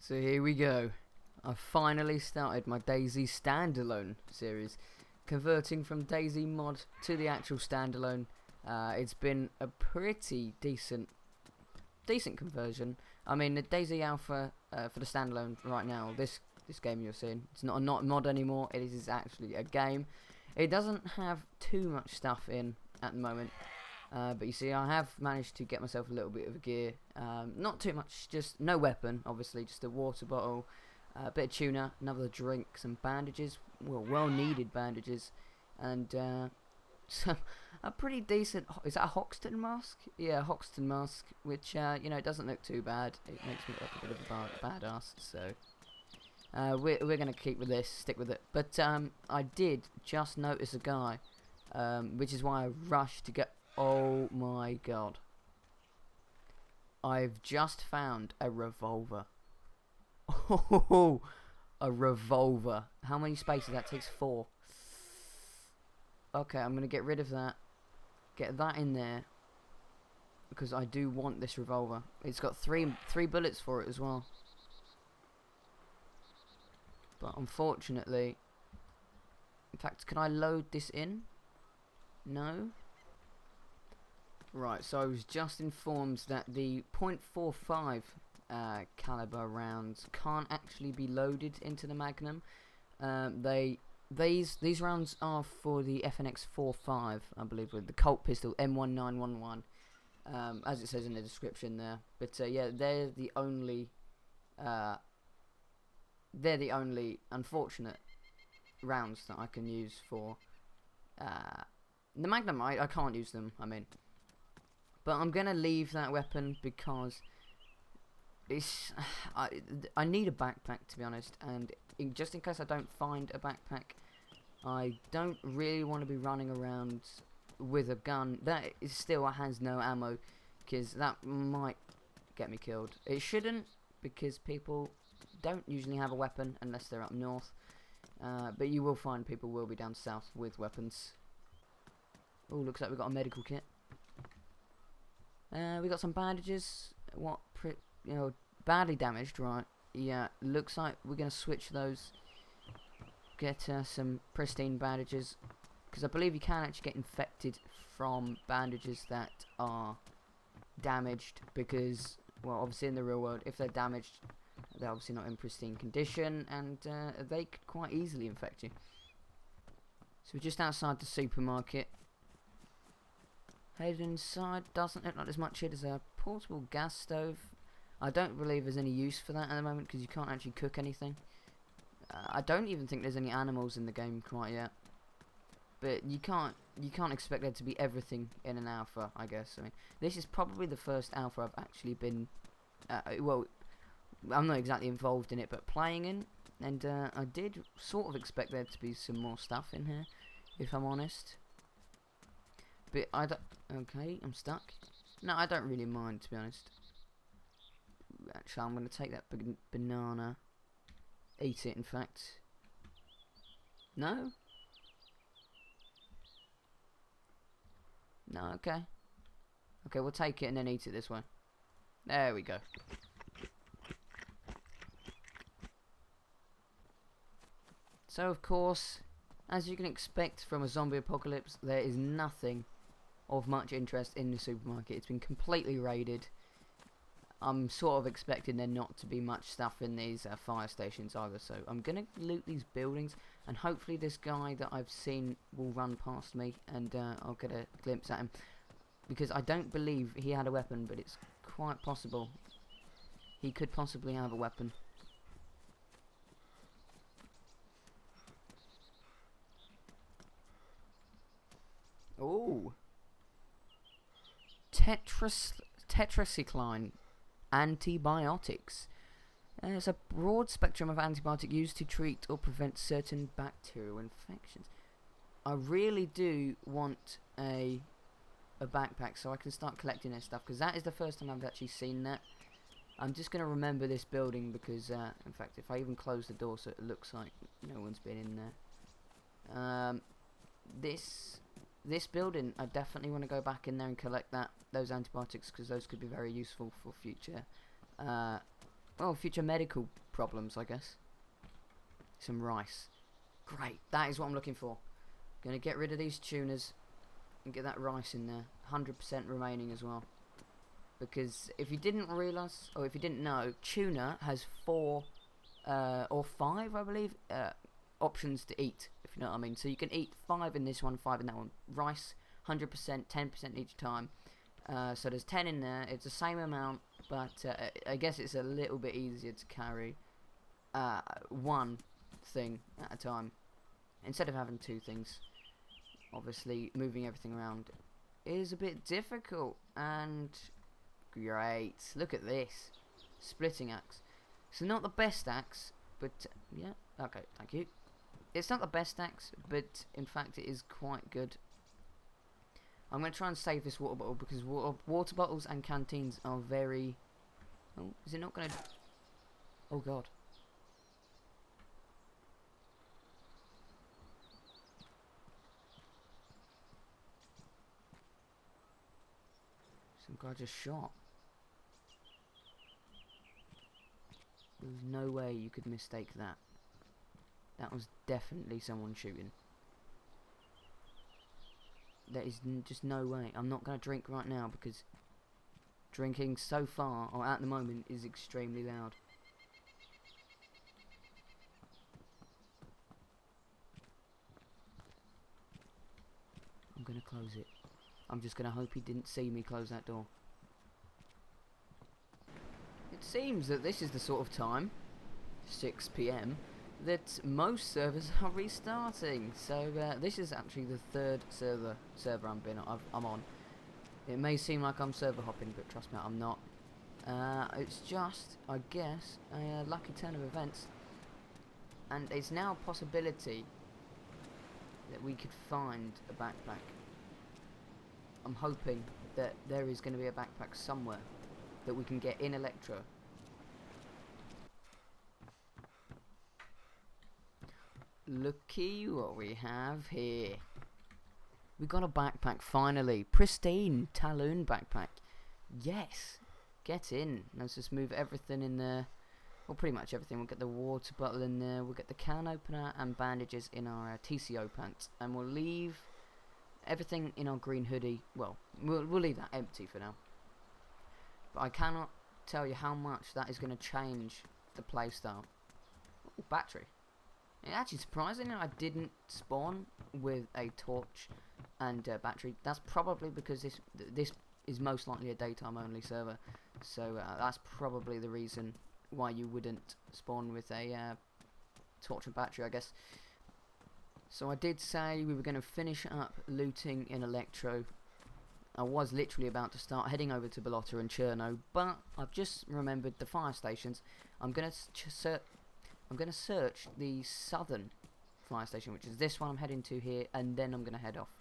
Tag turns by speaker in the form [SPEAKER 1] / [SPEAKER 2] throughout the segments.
[SPEAKER 1] So here we go. I finally started my DayZ Standalone series, converting from DayZ mod to the actual standalone. It's been a pretty decent conversion. I mean, the DayZ Alpha for the standalone right now, this game you're seeing, it's not a mod anymore. It is actually a game. It doesn't have too much stuff in at the moment. But you see, I have managed to get myself a little bit of gear. Not too much, just no weapon, obviously, just a water bottle, a bit of tuna, another drink, some bandages, well needed bandages, and some a pretty decent. Is that a Hoxton mask? Yeah, Hoxton mask, which it doesn't look too bad. It makes me look like a bit of a badass. So we're gonna keep with this, stick with it. But I did just notice a guy, which is why I rushed to get. Oh my god. I've just found a revolver. Oh, a revolver. How many spaces? That takes 4. Okay, I'm going to get rid of that. Get that in there. Because I do want this revolver. It's got three bullets for it as well. But unfortunately... In fact, can I load this in? No? Right, so I was just informed that the .45 caliber rounds can't actually be loaded into the Magnum. These rounds are for the FNX 45, I believe, with the Colt pistol M1911, as it says in the description there. But yeah, they're the only unfortunate rounds that I can use for the Magnum. I can't use them. I mean. But I'm gonna leave that weapon because it's I need a backpack, to be honest, and just in case I don't find a backpack, I don't really want to be running around with a gun that still has no ammo, because that might get me killed. It shouldn't, because people don't usually have a weapon unless they're up north, but you will find people will be down south with weapons. Oh, looks like we've got a medical kit. We got some bandages. Badly damaged, right? Yeah, looks like we're gonna switch those. Get some pristine bandages, because I believe you can actually get infected from bandages that are damaged. Because, well, obviously in the real world, if they're damaged, they're obviously not in pristine condition, and they could quite easily infect you. So we're just outside the supermarket. Headed inside, doesn't look like there's much here. There's a portable gas stove. I don't believe there's any use for that at the moment, because you can't actually cook anything. I don't even think there's any animals in the game quite yet. But you can't expect there to be everything in an alpha, I guess. I mean, this is probably the first alpha I've actually been, well, I'm not exactly involved in it, but playing in. And I did sort of expect there to be some more stuff in here, if I'm honest. But I don't... Okay, I'm stuck. No, I don't really mind, to be honest. Actually, I'm going to take that banana. Eat it, in fact. No? No, okay. Okay, we'll take it and then eat it this way. There we go. So, of course, as you can expect from a zombie apocalypse, there is nothing of much interest in the supermarket. It's been completely raided. I'm sort of expecting there not to be much stuff in these fire stations either, so I'm gonna loot these buildings, and hopefully this guy that I've seen will run past me, and I'll get a glimpse at him, because I don't believe he had a weapon, but it's quite possible he could possibly have a weapon. Oh, tetracycline antibiotics. It's a broad spectrum of antibiotic used to treat or prevent certain bacterial infections. I really do want a backpack so I can start collecting this stuff, because that is the first time I've actually seen that. I'm just going to remember this building, because in fact, if I even close the door so it looks like no one's been in there. This building, I definitely want to go back in there and collect those antibiotics, because those could be very useful for future well, future medical problems, I guess. Some rice. Great, that is what I'm looking for. Gonna get rid of these tuners and get that rice in there. 100% remaining as well. Because if you didn't realise, or if you didn't know, tuna has 4 or 5, I believe, options to eat, if you know what I mean. So you can eat 5 in this one, 5 in that one. Rice, 100%, 10% each time. So there's 10 in there. It's the same amount, but I guess it's a little bit easier to carry one thing at a time instead of having 2 things. Obviously, moving everything around is a bit difficult. And great, look at this splitting axe. It's not the best axe, but yeah, okay, thank you. It's not the best axe, but in fact it is quite good. I'm going to try and save this water bottle because water bottles and canteens are very... Oh, is it not going to... Oh god. Some guy just shot. There's no way you could mistake that. That was definitely someone shooting. There is just no way. I'm not going to drink right now because drinking so far, or at the moment, is extremely loud. I'm going to close it. I'm just going to hope he didn't see me close that door. It seems that this is the sort of time, 6 PM, that most servers are restarting. So this is actually the 3rd server I'm on. It may seem like I'm server hopping, but trust me, I'm not. It's just, I guess, a lucky turn of events, and it's now a possibility that we could find a backpack. I'm hoping that there is going to be a backpack somewhere that we can get in Electro. Looky what we have here. We got a backpack finally. Pristine Talon backpack. Yes. Get in. Let's just move everything in there. Well, pretty much everything. We'll get the water bottle in there. We'll get the can opener and bandages in our TCO pants. And we'll leave everything in our green hoodie. Well, we'll leave that empty for now. But I cannot tell you how much that is going to change the playstyle. Ooh, battery. It's actually surprising I didn't spawn with a torch and battery. That's probably because this is most likely a daytime only server. So that's probably the reason why you wouldn't spawn with a torch and battery, I guess. So I did say we were going to finish up looting in Electro. I was literally about to start heading over to Balota and Cherno, but I've just remembered the fire stations. I'm going to search the southern fire station, which is this one I'm heading to here, and then I'm going to head off.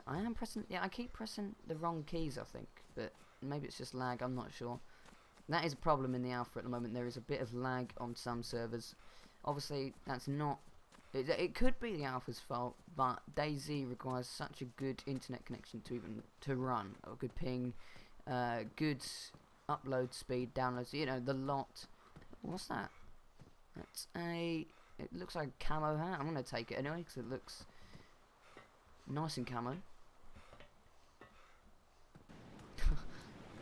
[SPEAKER 1] I keep pressing the wrong keys, I think, but maybe it's just lag, I'm not sure. That is a problem in the alpha at the moment. There is a bit of lag on some servers. Obviously, that's not... It could be the alpha's fault, but DayZ requires such a good internet connection to run. A good ping, good upload speed, downloads, you know, the lot. What's that? That's it looks like a camo hat. I'm going to take it anyway because it looks nice and camo.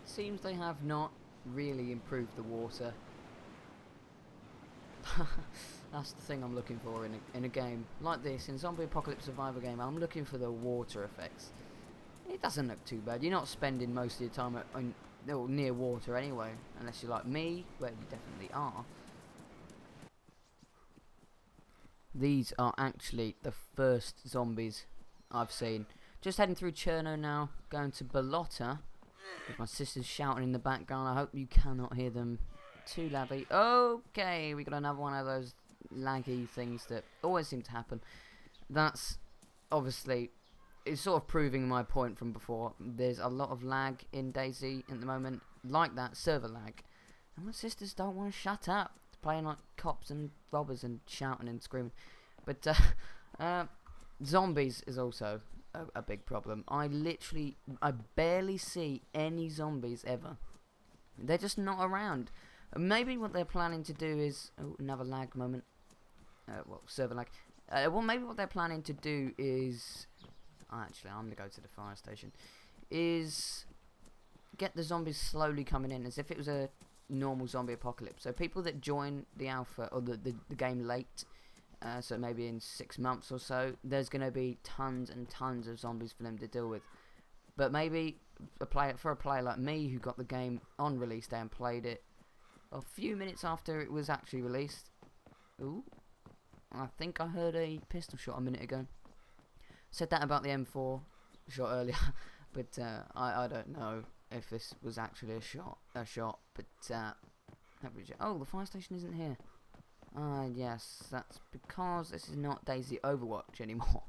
[SPEAKER 1] Seems they have not really improved the water. That's the thing I'm looking for in a game like this, in Zombie Apocalypse Survivor game. I'm looking for the water effects. It doesn't look too bad. You're not spending most of your time near water anyway, unless you're like me, where you definitely are. These are actually the first zombies I've seen. Just heading through Cherno now, going to Balota, with my sisters shouting in the background. I hope you cannot hear them too loudly. Okay, we got another one of those laggy things that always seem to happen. That's obviously, it's sort of proving my point from before. There's a lot of lag in DayZ at the moment, like that, server lag. And my sisters don't want to shut up. Playing like cops and robbers and shouting and screaming. But zombies is also a big problem. I barely see any zombies ever. They're just not around. Maybe what they're planning to do is... Oh, another lag moment. Well, server lag. Well, maybe what they're planning to do is... Actually, I'm going to go to the fire station. Is get the zombies slowly coming in as if it was a normal zombie apocalypse. So people that join the alpha or the game late, so maybe in 6 months or so, there's going to be tons and tons of zombies for them to deal with. But maybe for a player like me who got the game on release day and played it a few minutes after it was actually released. Ooh, I think I heard a pistol shot a minute ago. Said that about the M4 shot earlier, but I don't know if this was actually a shot. But oh, the fire station isn't here. Yes, that's because this is not DayZ Overwatch anymore.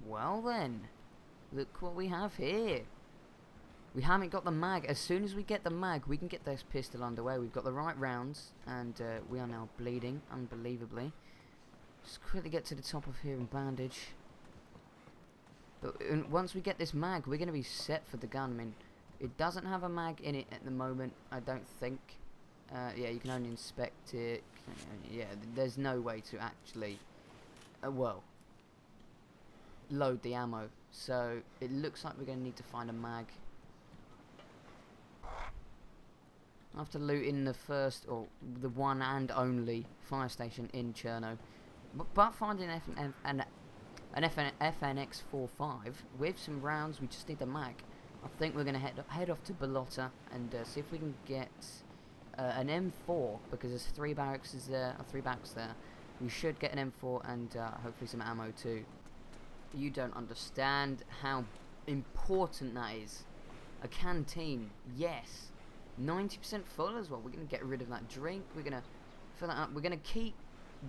[SPEAKER 1] Well then, look what we have here. We haven't got the mag. As soon as we get the mag, we can get this pistol underway. We've got the right rounds, and we are now bleeding, unbelievably. Just quickly get to the top of here and bandage. But once we get this mag, we're going to be set for the gun. I mean, it doesn't have a mag in it at the moment, I don't think. Yeah, you can only inspect it. Yeah, there's no way to actually, well, load the ammo. So it looks like we're going to need to find a mag. After looting the first, or the one and only fire station in Cherno, but finding an FNX-45 with some rounds, we just need the mag. I think we're going to head off to Balota and see if we can get an M4, because there's 3 barracks there. We should get an M4 and hopefully some ammo too. You don't understand how important that is. A canteen, yes. 90% full as well. We're going to get rid of that drink. We're going to fill that up. We're going to keep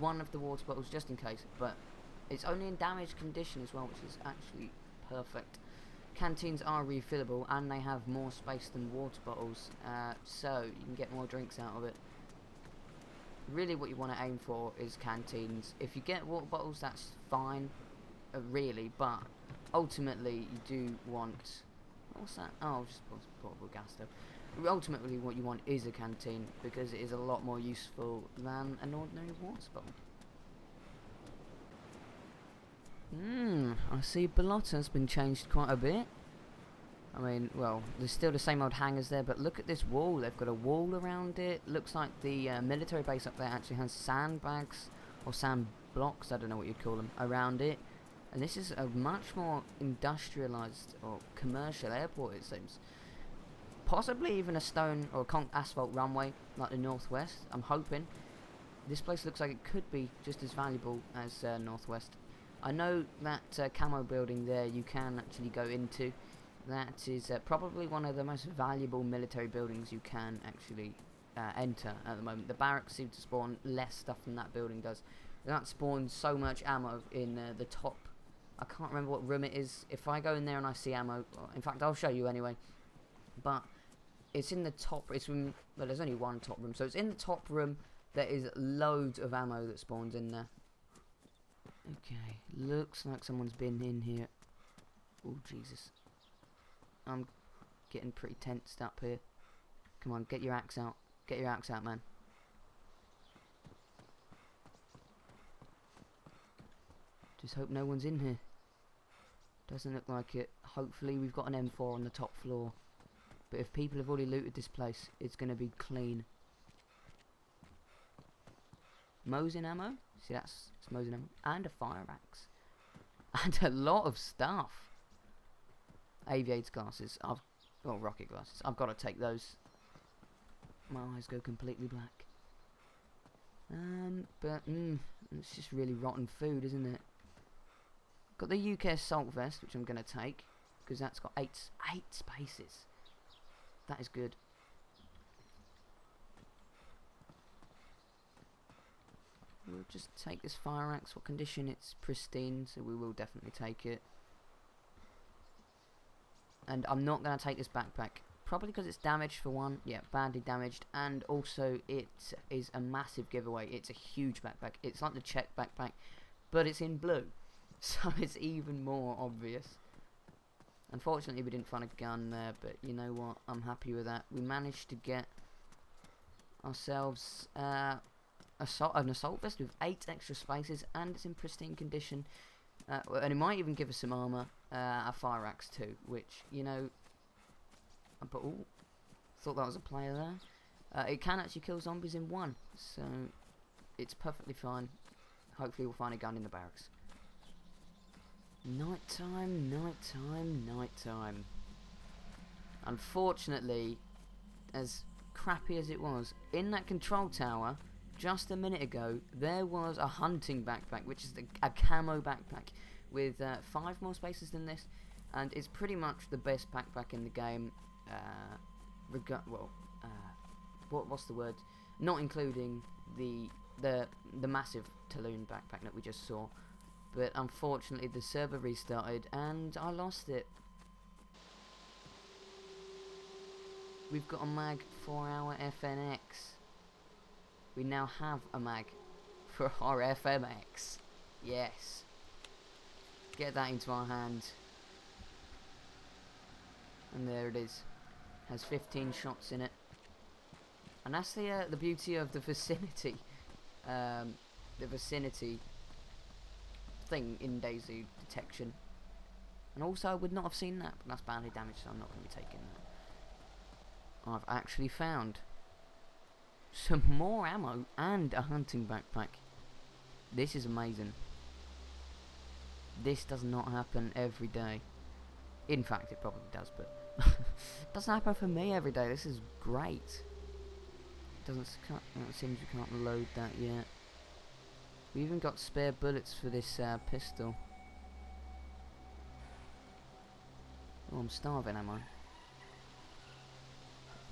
[SPEAKER 1] one of the water bottles just in case, but it's only in damaged condition as well, which is actually perfect. Canteens are refillable and they have more space than water bottles, so you can get more drinks out of it. Really what you want to aim for is canteens. If you get water bottles, that's fine, really, but ultimately you do want... What's that? Oh, just portable gas stove. Ultimately what you want is a canteen, because it is a lot more useful than an ordinary water bottle. I see Balotta's been changed quite a bit. I mean, well, there's still the same old hangars there, but look at this wall. They've got a wall around it. Looks like the military base up there actually has sandbags, or sand blocks, I don't know what you'd call them, around it. And this is a much more industrialised or commercial airport, it seems. Possibly even a stone or asphalt runway like the Northwest. I'm hoping. This place looks like it could be just as valuable as Northwest. I know that camo building there you can actually go into. That is probably one of the most valuable military buildings you can actually enter at the moment. The barracks seem to spawn less stuff than that building does. That spawns so much ammo in the top. I can't remember what room it is. If I go in there and I see ammo, in fact I'll show you anyway. But it's in the top. Well, there's only one top room, so it's in the top room. There is loads of ammo that spawns in there. Okay, looks like someone's been in here. Oh Jesus, I'm getting pretty tensed up here. Come on, get your axe out. Get your axe out, man. Just hope no one's in here. Doesn't look like it. Hopefully we've got an M4 on the top floor. But if people have already looted this place, it's going to be clean. Mosin ammo? See, it's Mosin ammo. And a fire axe. And a lot of stuff. Aviator glasses. Well, rocket glasses. I've got to take those. My eyes go completely black. But it's just really rotten food, isn't it? Got the UK assault vest, which I'm going to take, because that's got 8 spaces. That is good. We'll just take this fire axe. What condition? It's pristine, so we will definitely take it. And I'm not going to take this backpack. Probably because it's damaged for one. Yeah, badly damaged. And also it is a massive giveaway. It's a huge backpack. It's like the Czech backpack, but it's in blue. So it's even more obvious. Unfortunately, we didn't find a gun there, but you know what? I'm happy with that. We managed to get ourselves an assault vest with 8 extra spaces, and it's in pristine condition. And it might even give us some armor, a fire axe too, which, you know, but ooh, thought that was a player there. It can actually kill zombies in 1, so it's perfectly fine. Hopefully we'll find a gun in the barracks. Nighttime, nighttime, nighttime. Unfortunately, as crappy as it was, in that control tower, just a minute ago, there was a hunting backpack, which is a camo backpack, with 5 more spaces than this, and it's pretty much the best backpack in the game, what's the word? Not including the massive Talon backpack that we just saw. But unfortunately the server restarted and I lost it. We've got a mag 4-hour FNX. We now have a mag for our FMX. Yes. Get that into our hand. And there it is. Has 15 shots in it. And that's the beauty of the vicinity. The vicinity thing in DayZ detection. And also I would not have seen that, but that's badly damaged, so I'm not going to be taking that. I've actually found some more ammo and a hunting backpack. This is amazing. This does not happen every day. In fact, it probably does, but it doesn't happen for me every day. This is great. It seems we can't load that yet. We even got spare bullets for this pistol. Oh, I'm starving, am I?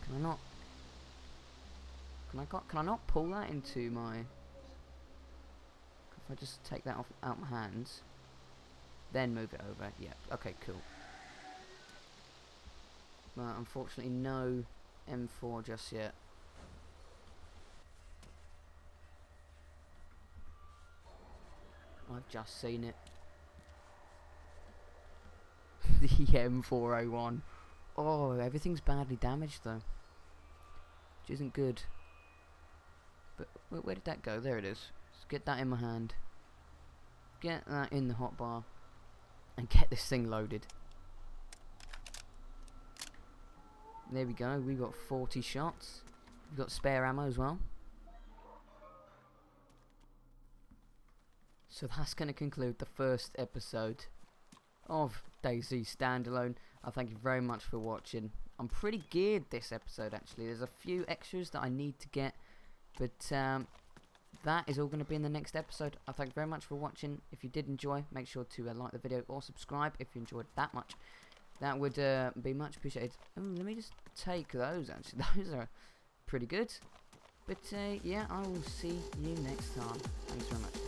[SPEAKER 1] Can I not? Can I not pull that into my? If I just take that out my hands, then move it over. Yeah. Okay. Cool. But unfortunately, no M4 just yet. I've just seen it. The M401. Oh, everything's badly damaged though, which isn't good. But where did that go? There it is. Let's get that in my hand. Get that in the hotbar, and get this thing loaded. There we go. We've got 40 shots. We've got spare ammo as well. So that's going to conclude the first episode of DayZ Standalone. I thank you very much for watching. I'm pretty geared this episode actually. There's a few extras that I need to get, but that is all going to be in the next episode. I thank you very much for watching. If you did enjoy, make sure to like the video or subscribe if you enjoyed that much. That would be much appreciated. Oh, let me just take those actually. Those are pretty good. But yeah, I will see you next time. Thanks very much.